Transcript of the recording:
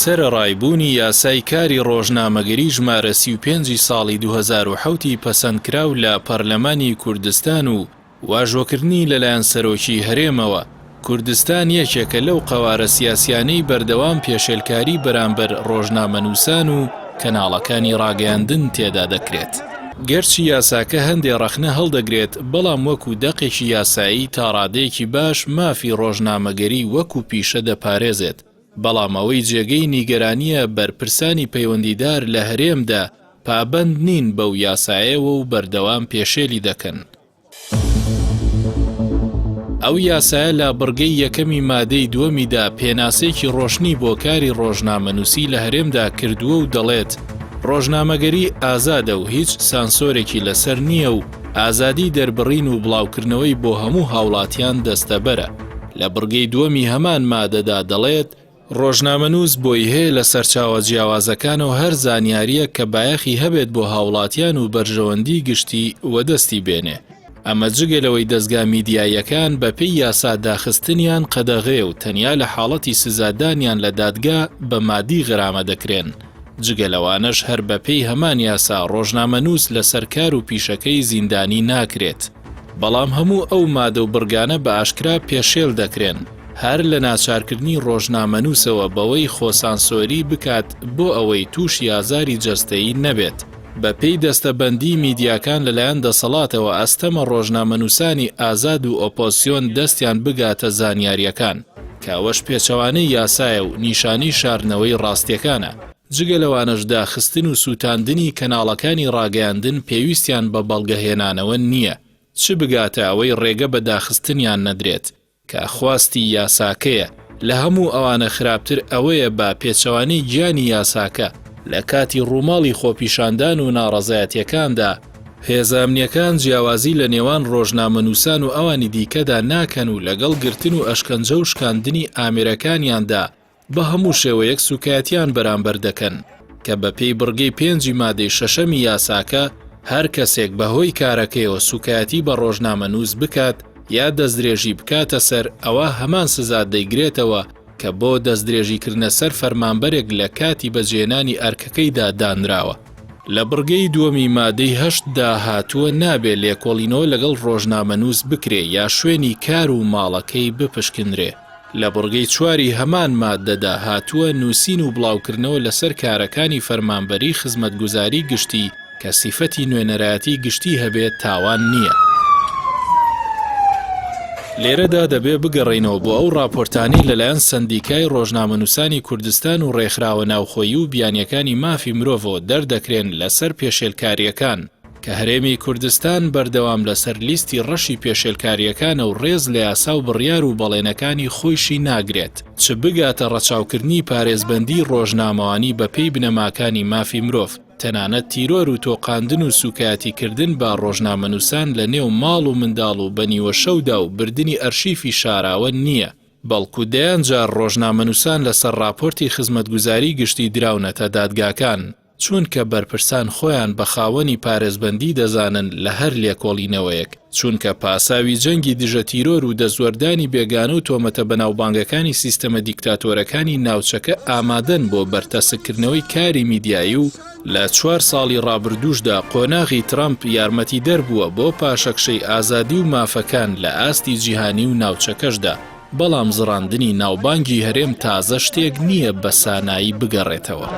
سەرەڕایبوونی یاسای کاری ڕۆژنامەگەری ژمارە 35 ساڵی 2007 پەسەندکراو لە پەرلەمانی کوردستان و واژۆکردنی لەلایەن سەرۆکی هەرێمەوە. کوردستان یەکێکە لەو قەوارە سیاسیانەی بەردەوام پێشێلکاری بەرامبەر ڕۆژنامەنووسان و کەناڵەکانی ڕاگەیاندن تێدا دەکرێت. گەرچی یاساکە هەندێ ڕەخنە هەڵدەگرێت، بەڵام وەکو دەقێکی یاسایی تا ڕادەیەکی باش مافی ڕۆژنامەگەری وەکو پیشە دەپارێزێت. بەڵام ئەوەی جێگەی نیگەرانیە بەرپرسانی پەیوەندیدار لە هەرێمدا پابەند نین بەو یاسایەوە و بەردەوام پێشێلی دەکەن. ئەو یاسایە لە بڕگەی یەکەمی مادەی دووەمیدا پێناسێکی ڕۆشنی بۆ کاری ڕۆژنامەنووسی لە هەرێمدا کردووە و دەڵێت ڕۆژنامەگەری ئازادە و هیچ سانسۆرێکی لەسەر نییە و ئازادی دەربڕین و بڵاوکردنەوەی بۆ هەموو هاوڵاتیان دەستەبەرە. لە بڕگەی دووەمی هەمان مادەدا دەڵێت ڕۆژنامەنووس بۆی هەیە لە سەرچاوە جیاوازەکانەوە هەر زانیاریە کە بایەخی هەبێت بۆ هاوڵاتیان و بەرژەوەندی گشتی وەدەستی بێنێ. ئەمە جگەلەوەی دەستگا میدیایەکان بەپێی یاسا داخستنیان قەدەغێ و تەنیا لە حاڵەتی سزادانیان لە دادگا بە مادی غرامە دەکرێن. جگەلەوانش هەر بەپێی هەمان یاسا ڕۆژنامەنووس لە سەرکار و پیشەکەی زیندانی ناکرێت. بەڵام هەموو ئەو مادە و بڕگانە بە ئاشکرا پێشێل دەکرێن، هەر لە ناچارکردنی ڕۆژنامەنووسەوە بەوەی خۆسانسۆری بکات بۆ ئەوەی تووشی ئازاری جەستەیی نەبێت. بەپێی دەستەبەندی میدیاکان لەلایەن دەسەڵاتەوە ئەستەمە ڕۆژنامەنووسانی ئازاد و ئۆپۆزیۆن دەستیان بگاتە زانیاریەکان، کاوەش پێچەوانەی یاسایە و نیشانی شاردنەوەی ڕاستیەکانە. جگەلەوانش داخستن و سووتاندنی کەناڵەکانی ڕاگەیاندن پێویستیان بە بەڵگەهێنانەوە نییە، چ بگاتە ئەوەی ڕێگە بە داخستنیان نەدرێت کە خواستی یاساکەیە. لە هەموو ئەوانە خراپتر ئەوەیە بە پێچەوانەی گیانی یاساکە لە کاتی ڕووماڵی خۆپیشاندان و ناڕەزایەتیەکاندا هێزانامنیەکان جیاوازی لە نێوان ڕۆژنامەنووسان و ئەوانی دیکەدا ناکەن و لەگەڵ گرتن و ئەشکەنجە و شکاندنی ئامێرەکانیاندا بە هەموو شێوەیەک سوکایەتیان بەرامبەر دەکەن کە بەپێی بڕگەی 5 مادەی 6 یاساکە هەر کەسێک بەهۆی کارەکەیەوە سوکایەتی بە ڕۆژنامەنووس بکات یا دەستدرێژی بکاتە سەر، ئەوە هەمان سزا دەیگرێتەوە کە بۆ دەستدرێژیکردنە سەر فەرمانبەرێک لە کاتی بەجێنانی ئەرکەکەیدا دانراوە. لە بڕگەی دووەمی مادەی 8 هاتووە نابێت لێکۆڵینەوە لەگەڵ ڕۆژنامەنووس بکرێ یا شوێنی کار و ماڵەکەی بپشکنرێ. لە بڕگەی 4 هەمان مادەدا هاتووە نووسین و بڵاوکردنەوە لەسەر کارەکانی فەرمانبەری خزمەتگوزاری گشتی کە سیفەتی نوێنەرایەتی گشتی هەبێت تاوان نییە. لێرەدا دەبێ بگەڕێنەوە بۆ ئەو راپۆرتانەی لەلایەن سەندیکای ڕۆژنامەنووسانی کوردستان و ڕێکخراوە ناوخۆیی و بیانیەکانی مافی مرۆڤەوە دەردەکرێن لەسەر پێشێلکاریەکان کە هەرێمی کوردستان بەردەوام لەسەر لیستی ڕەشی پێشێلکاریەکانە و ڕێز لە یاسا و بڕیار و بەڵێنەکانی خۆیشی ناگرێت، چ بگاتە ڕەچاوکردنی پارێزبەندی ڕۆژنامەوانی بەپێی بنەماکانی مافی مرۆڤ، تەنانەت تیرۆر و تۆقاندن و سوکایەتیکردن بە ڕۆژنامەنووسان لە نێو ماڵ و منداڵ و بەنیوە شەودا و بردننی ئەرشیفی شاراوە نییە، بەڵکو دەیان جار ڕۆژنامەنووسان لەسەر راپۆرتی خزمەتگوزاری گشتی دراونەتە دادگاکان، چونکە بەرپرسان خۆیان بە خاوەنی پارێزبەندی دەزانن لە هەر لێکۆڵینەوەیەک، چونکە پاساوی جەنگی دژە تیرۆر و دەزوەردانی بێگانە و تۆمەتە بەناوبانگەکانی سیستەمە دیکتاتۆرەکانی ناوچەکە ئامادەن بۆ بەرتەسکردنەوەی کاری میدیایی و لە 4 ساڵی ڕابردووشدا قۆناغی ترامپ یارمەتی دەربووە بۆ پاشەکشەی ئازادی و مافەکان لە ئاستی جیهانی و ناوچەکەشدا. بەڵام زڕاندنی ناوبانگی هەرێم تازە شتێک نییە بە سانایی بگەڕێتەوە.